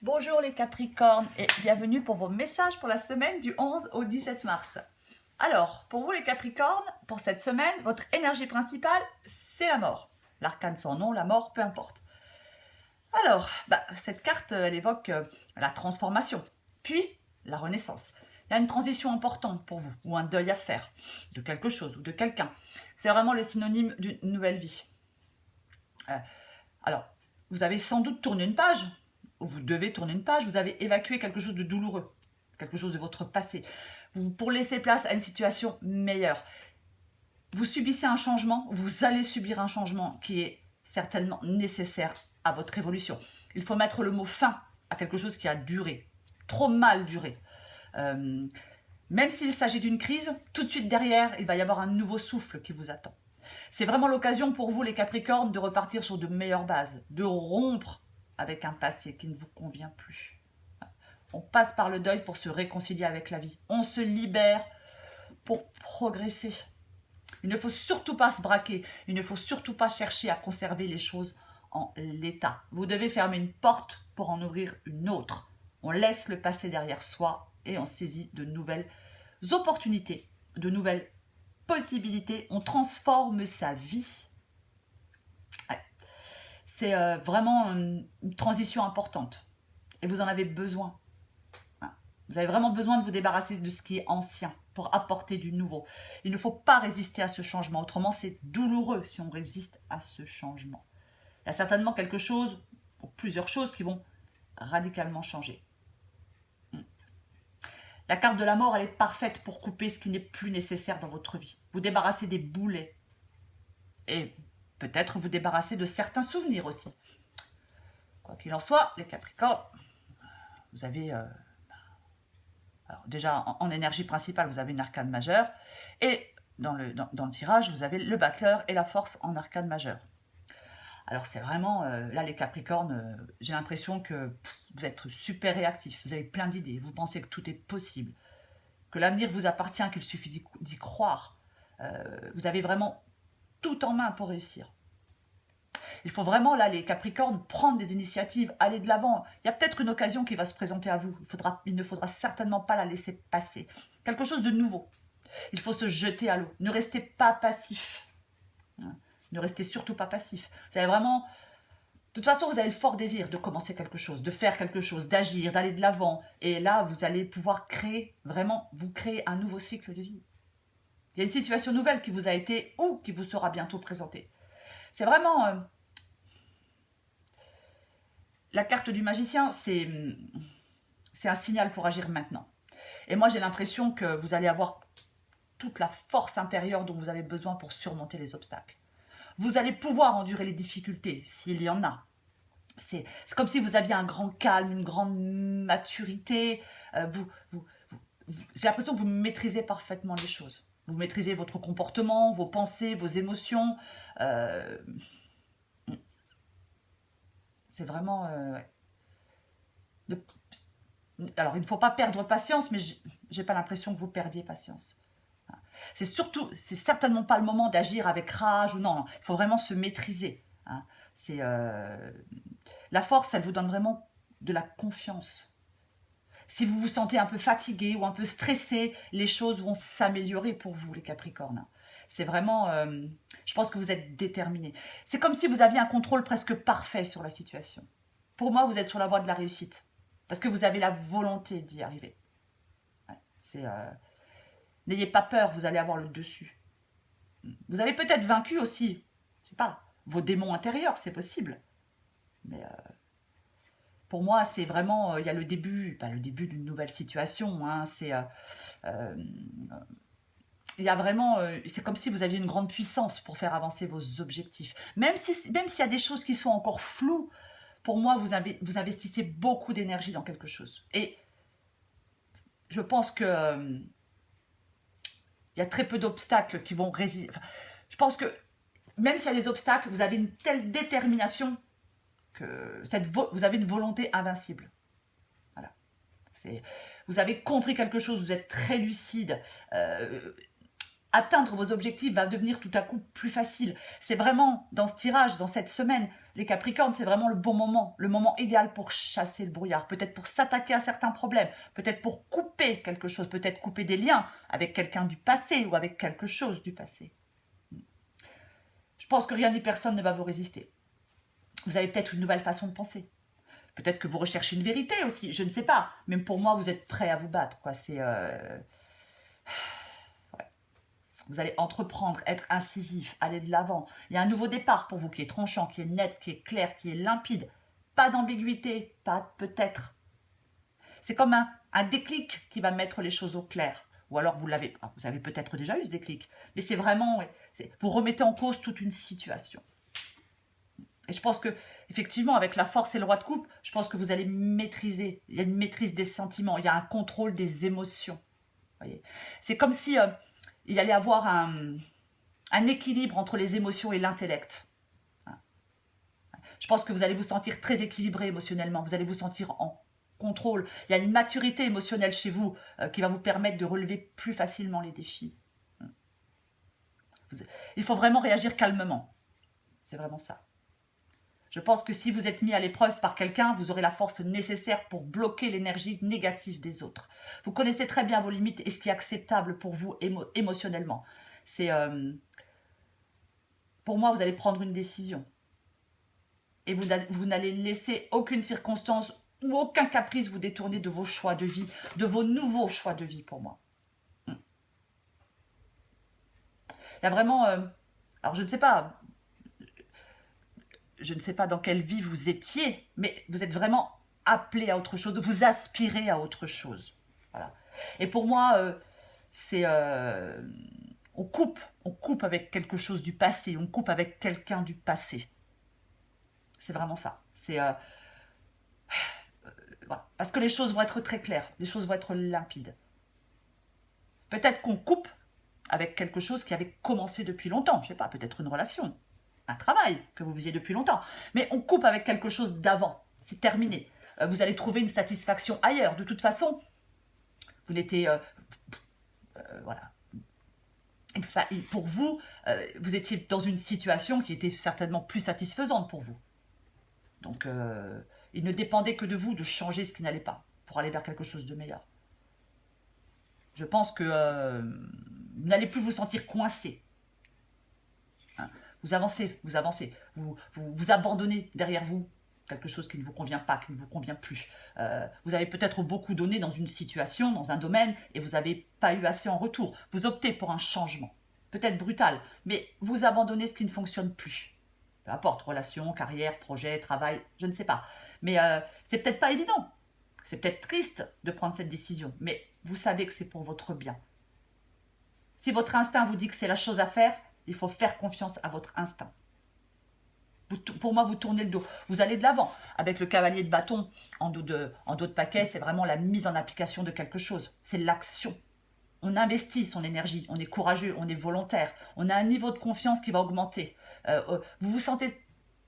Bonjour les Capricornes et bienvenue pour vos messages pour la semaine du 11 au 17 mars. Alors, pour vous les Capricornes, pour cette semaine, votre énergie principale, c'est la mort. L'arcane sans nom, la mort, peu importe. Alors, cette carte, elle évoque la transformation, puis la renaissance. Il y a une transition importante pour vous, ou un deuil à faire, de quelque chose ou de quelqu'un. C'est vraiment le synonyme d'une nouvelle vie. Alors, vous avez sans doute tourné une page, ou vous devez tourner une page, vous avez évacué quelque chose de douloureux, quelque chose de votre passé, pour laisser place à une situation meilleure. Vous subissez un changement, vous allez subir un changement qui est certainement nécessaire à votre évolution. Il faut mettre le mot fin à quelque chose qui a duré, trop mal duré. Même s'il s'agit d'une crise, tout de suite derrière, il va y avoir un nouveau souffle qui vous attend. C'est vraiment l'occasion pour vous, les Capricornes, de repartir sur de meilleures bases, de rompre avec un passé qui ne vous convient plus. On passe par le deuil pour se réconcilier avec la vie. On se libère pour progresser. Il ne faut surtout pas se braquer. Il ne faut surtout pas chercher à conserver les choses en l'état. Vous devez fermer une porte pour en ouvrir une autre. On laisse le passé derrière soi et on saisit de nouvelles opportunités, de nouvelles possibilités. On transforme sa vie. Ouais. C'est vraiment une transition importante. Et vous en avez besoin. Vous avez vraiment besoin de vous débarrasser de ce qui est ancien pour apporter du nouveau. Il ne faut pas résister à ce changement. Autrement, c'est douloureux si on résiste à ce changement. Il y a certainement quelque chose, ou plusieurs choses qui vont radicalement changer. La carte de la mort, elle est parfaite pour couper ce qui n'est plus nécessaire dans votre vie. Vous débarrasser des boulets. Et peut-être vous débarrasser de certains souvenirs aussi. Quoi qu'il en soit, les Capricornes, vous avez... alors déjà, en énergie principale, vous avez une arcane majeure. Et dans le tirage, vous avez le battleur et la force en arcane majeure. Alors c'est vraiment, là les Capricornes, j'ai l'impression que vous êtes super réactifs, vous avez plein d'idées, vous pensez que tout est possible, que l'avenir vous appartient, qu'il suffit d'y croire. Vous avez vraiment tout en main pour réussir. Il faut vraiment, là, les Capricornes, prendre des initiatives, aller de l'avant. Il y a peut-être une occasion qui va se présenter à vous. Il ne faudra certainement pas la laisser passer. Quelque chose de nouveau. Il faut se jeter à l'eau. Ne restez pas passif. Ne restez surtout pas passif. Vous avez vraiment... De toute façon, vous avez le fort désir de commencer quelque chose, de faire quelque chose, d'agir, d'aller de l'avant. Et là, vous allez pouvoir créer, vraiment, vous créer un nouveau cycle de vie. Il y a une situation nouvelle qui vous a été ou qui vous sera bientôt présentée. C'est vraiment... la carte du magicien, c'est un signal pour agir maintenant. Et moi, j'ai l'impression que vous allez avoir toute la force intérieure dont vous avez besoin pour surmonter les obstacles. Vous allez pouvoir endurer les difficultés, s'il y en a. C'est comme si vous aviez un grand calme, une grande maturité. J'ai l'impression que vous maîtrisez parfaitement les choses. Vous maîtrisez votre comportement, vos pensées, vos émotions. C'est vraiment... ouais. Alors, il ne faut pas perdre patience, mais j'ai pas l'impression que vous perdiez patience. C'est certainement pas le moment d'agir avec rage ou non. Il faut vraiment se maîtriser. Hein. C'est la force, elle vous donne vraiment de la confiance. Si vous vous sentez un peu fatigué ou un peu stressé, les choses vont s'améliorer pour vous, les Capricornes. C'est vraiment, je pense que vous êtes déterminés. C'est comme si vous aviez un contrôle presque parfait sur la situation. Pour moi, vous êtes sur la voie de la réussite. Parce que vous avez la volonté d'y arriver. Ouais, n'ayez pas peur, vous allez avoir le dessus. Vous avez peut-être vaincu aussi, je sais pas, vos démons intérieurs, c'est possible. Mais pour moi, c'est vraiment, il y a le début d'une nouvelle situation. Hein, il y a vraiment, c'est comme si vous aviez une grande puissance pour faire avancer vos objectifs. Même s'il y a des choses qui sont encore floues, pour moi, vous investissez beaucoup d'énergie dans quelque chose. Et je pense que il y a très peu d'obstacles qui vont résister. Enfin, je pense que même s'il y a des obstacles, vous avez une telle détermination que vous avez une volonté invincible. Voilà. Vous avez compris quelque chose, vous êtes très lucide. atteindre vos objectifs va devenir tout à coup plus facile. C'est vraiment dans ce tirage, dans cette semaine, les Capricornes, c'est vraiment le moment idéal pour chasser le brouillard, peut-être pour s'attaquer à certains problèmes, peut-être pour couper quelque chose, peut-être couper des liens avec quelqu'un du passé ou avec quelque chose du passé. Je pense que rien ni personne ne va vous résister. Vous avez peut-être une nouvelle façon de penser. Peut-être que vous recherchez une vérité aussi, je ne sais pas. Même pour moi, vous êtes prêt à vous battre, quoi. C'est... Vous allez entreprendre, être incisif, aller de l'avant. Il y a un nouveau départ pour vous qui est tranchant, qui est net, qui est clair, qui est limpide. Pas d'ambiguïté, pas de peut-être. C'est comme un déclic qui va mettre les choses au clair. Ou alors vous avez peut-être déjà eu ce déclic. Mais c'est vraiment, vous remettez en cause toute une situation. Et je pense que, effectivement, avec la force et le roi de coupe, je pense que vous allez maîtriser. Il y a une maîtrise des sentiments, il y a un contrôle des émotions. Voyez, c'est comme si il y allait avoir un équilibre entre les émotions et l'intellect. Je pense que vous allez vous sentir très équilibré émotionnellement, vous allez vous sentir en contrôle. Il y a une maturité émotionnelle chez vous qui va vous permettre de relever plus facilement les défis. Il faut vraiment réagir calmement. C'est vraiment ça. Je pense que si vous êtes mis à l'épreuve par quelqu'un, vous aurez la force nécessaire pour bloquer l'énergie négative des autres. Vous connaissez très bien vos limites et ce qui est acceptable pour vous émotionnellement. C'est, pour moi, vous allez prendre une décision. Et vous n'allez laisser aucune circonstance ou aucun caprice vous détourner de vos choix de vie, de vos nouveaux choix de vie pour moi. Il y a vraiment... alors je ne sais pas... Je ne sais pas dans quelle vie vous étiez, mais vous êtes vraiment appelé à autre chose, vous aspirez à autre chose. Voilà. Et pour moi, c'est... on coupe avec quelque chose du passé, on coupe avec quelqu'un du passé. C'est vraiment ça. C'est... voilà. Parce que les choses vont être très claires, les choses vont être limpides. Peut-être qu'on coupe avec quelque chose qui avait commencé depuis longtemps, je ne sais pas, peut-être une relation, un travail que vous faisiez depuis longtemps. Mais on coupe avec quelque chose d'avant. C'est terminé. Vous allez trouver une satisfaction ailleurs. De toute façon, vous n'étiez... voilà. Pour vous, vous étiez dans une situation qui était certainement plus satisfaisante pour vous. Donc, il ne dépendait que de vous de changer ce qui n'allait pas pour aller vers quelque chose de meilleur. Je pense que vous n'allez plus vous sentir coincé. Vous avancez, vous abandonnez derrière vous quelque chose qui ne vous convient pas, qui ne vous convient plus. Vous avez peut-être beaucoup donné dans une situation, dans un domaine, et vous n'avez pas eu assez en retour. Vous optez pour un changement, peut-être brutal, mais vous abandonnez ce qui ne fonctionne plus. Peu importe, relation, carrière, projet, travail, je ne sais pas. Mais c'est peut-être pas évident. C'est peut-être triste de prendre cette décision, mais vous savez que c'est pour votre bien. Si votre instinct vous dit que c'est la chose à faire, il faut faire confiance à votre instinct. Pour moi, vous tournez le dos. Vous allez de l'avant. Avec le cavalier de bâton en dos de paquet, c'est vraiment la mise en application de quelque chose. C'est l'action. On investit son énergie, on est courageux, on est volontaire. On a un niveau de confiance qui va augmenter. Vous vous sentez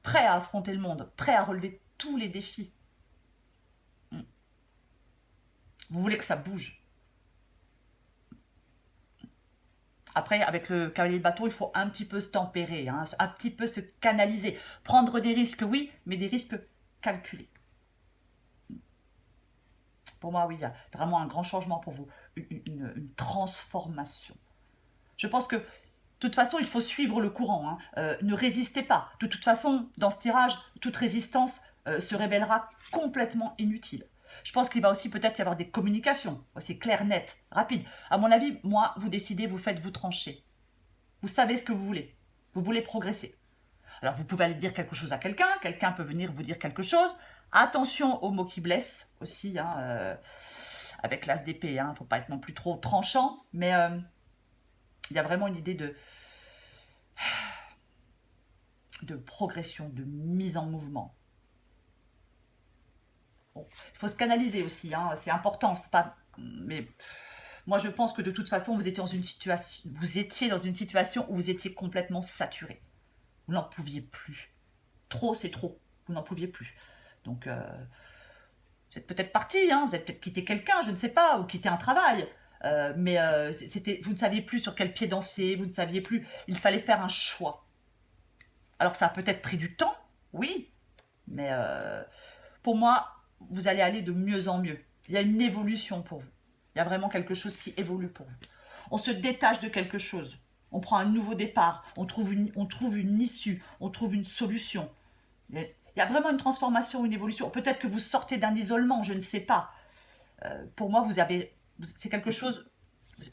prêt à affronter le monde, prêt à relever tous les défis. Vous voulez que ça bouge. Après, avec le cavalier de bâton, il faut un petit peu se tempérer, hein, un petit peu se canaliser. Prendre des risques, oui, mais des risques calculés. Pour moi, oui, il y a vraiment un grand changement pour vous, une transformation. Je pense que, de toute façon, il faut suivre le courant. Hein. Ne résistez pas. De toute façon, dans ce tirage, toute résistance se révélera complètement inutile. Je pense qu'il va aussi peut-être y avoir des communications, aussi claires, nettes, rapides. À mon avis, moi, vous décidez, vous faites, vous tranchez. Vous savez ce que vous voulez progresser. Alors, vous pouvez aller dire quelque chose à quelqu'un peut venir vous dire quelque chose. Attention aux mots qui blessent aussi, hein, avec l'as d'épée, il ne faut pas être non plus trop tranchant, mais il y a vraiment une idée de progression, de mise en mouvement. Bon, il faut se canaliser aussi, hein, c'est important. Faut pas, mais moi, je pense que de toute façon, vous étiez dans une situation où vous étiez complètement saturé. Vous n'en pouviez plus. Trop, c'est trop. Vous n'en pouviez plus. Donc, vous êtes peut-être parti, hein, vous avez peut-être quitté quelqu'un, je ne sais pas, ou quitté un travail. vous ne saviez plus sur quel pied danser, vous ne saviez plus, il fallait faire un choix. Alors ça a peut-être pris du temps, oui, mais pour moi, vous allez aller de mieux en mieux. Il y a une évolution pour vous. Il y a vraiment quelque chose qui évolue pour vous. On se détache de quelque chose. On prend un nouveau départ. On trouve une issue. On trouve une solution. Il y a vraiment une transformation, une évolution. Peut-être que vous sortez d'un isolement, je ne sais pas. Pour moi, c'est quelque chose...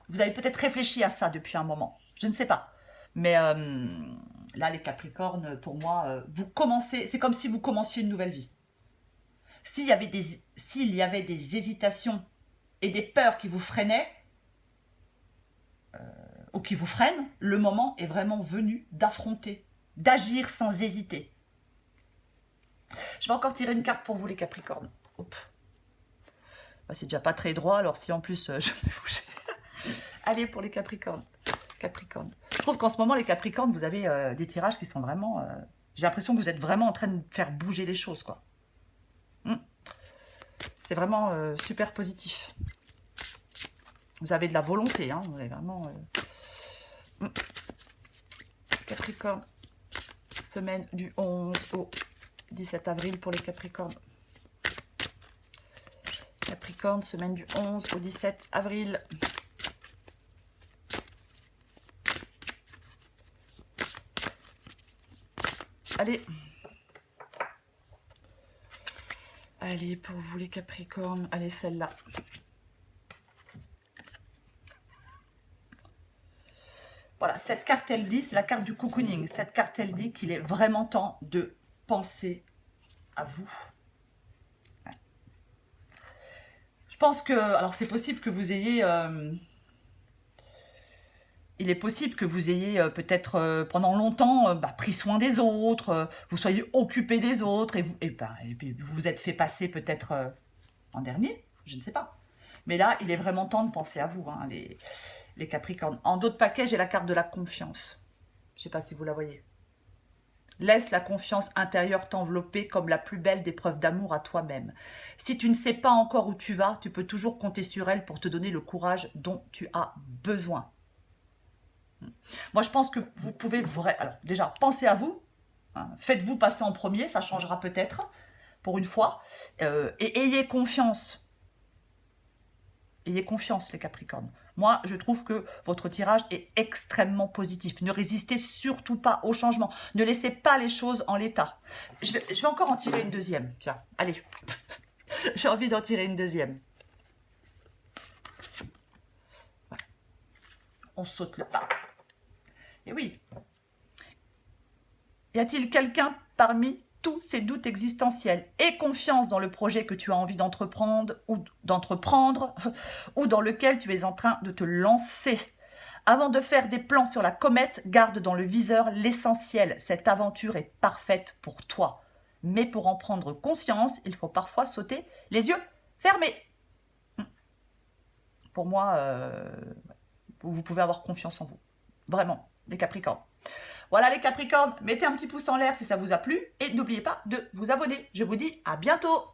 Vous avez peut-être réfléchi à ça depuis un moment. Je ne sais pas. Mais là, les Capricornes, pour moi, vous commencez... C'est comme si vous commenciez une nouvelle vie. S'il y avait des hésitations et des peurs qui vous freinaient, ou qui vous freinent, le moment est vraiment venu d'affronter, d'agir sans hésiter. Je vais encore tirer une carte pour vous, les Capricornes. Bah, c'est déjà pas très droit, alors si en plus je vais bouger. Allez, pour les Capricornes. Je trouve qu'en ce moment, les Capricornes, vous avez des tirages qui sont vraiment... J'ai l'impression que vous êtes vraiment en train de faire bouger les choses, quoi. C'est vraiment super positif. Vous avez de la volonté, hein. Vous avez vraiment... Capricorne, semaine du 11 au 17 avril pour les Capricornes. Capricorne, semaine du 11 au 17 avril. Allez. Allez, pour vous les Capricornes, allez celle-là. Voilà, cette carte, elle dit, c'est la carte du cocooning. Cette carte, elle dit qu'il est vraiment temps de penser à vous. Ouais. Je pense que, alors c'est possible que vous ayez... il est possible que vous ayez peut-être pendant longtemps pris soin des autres, vous soyez occupé des autres, et puis vous vous êtes fait passer peut-être en dernier, je ne sais pas. Mais là, il est vraiment temps de penser à vous, hein, les Capricornes. En d'autres paquets, j'ai la carte de la confiance. Je ne sais pas si vous la voyez. Laisse la confiance intérieure t'envelopper comme la plus belle des preuves d'amour à toi-même. Si tu ne sais pas encore où tu vas, tu peux toujours compter sur elle pour te donner le courage dont tu as besoin. Moi, je pense que vous pouvez... Alors, déjà, pensez à vous. Hein, faites-vous passer en premier, ça changera peut-être, pour une fois. Et ayez confiance. Ayez confiance, les Capricornes. Moi, je trouve que votre tirage est extrêmement positif. Ne résistez surtout pas au changement. Ne laissez pas les choses en l'état. Je vais encore en tirer une deuxième. Tiens, allez. J'ai envie d'en tirer une deuxième. Voilà. On saute le pas. Et oui. Y a-t-il quelqu'un parmi tous ces doutes existentiels et confiance dans le projet que tu as envie d'entreprendre ou dans lequel tu es en train de te lancer? Avant de faire des plans sur la comète, garde dans le viseur l'essentiel. Cette aventure est parfaite pour toi. Mais pour en prendre conscience, il faut parfois sauter les yeux fermés. Pour moi, vous pouvez avoir confiance en vous. Vraiment, les Capricornes. Voilà les Capricornes, mettez un petit pouce en l'air si ça vous a plu et n'oubliez pas de vous abonner. Je vous dis à bientôt.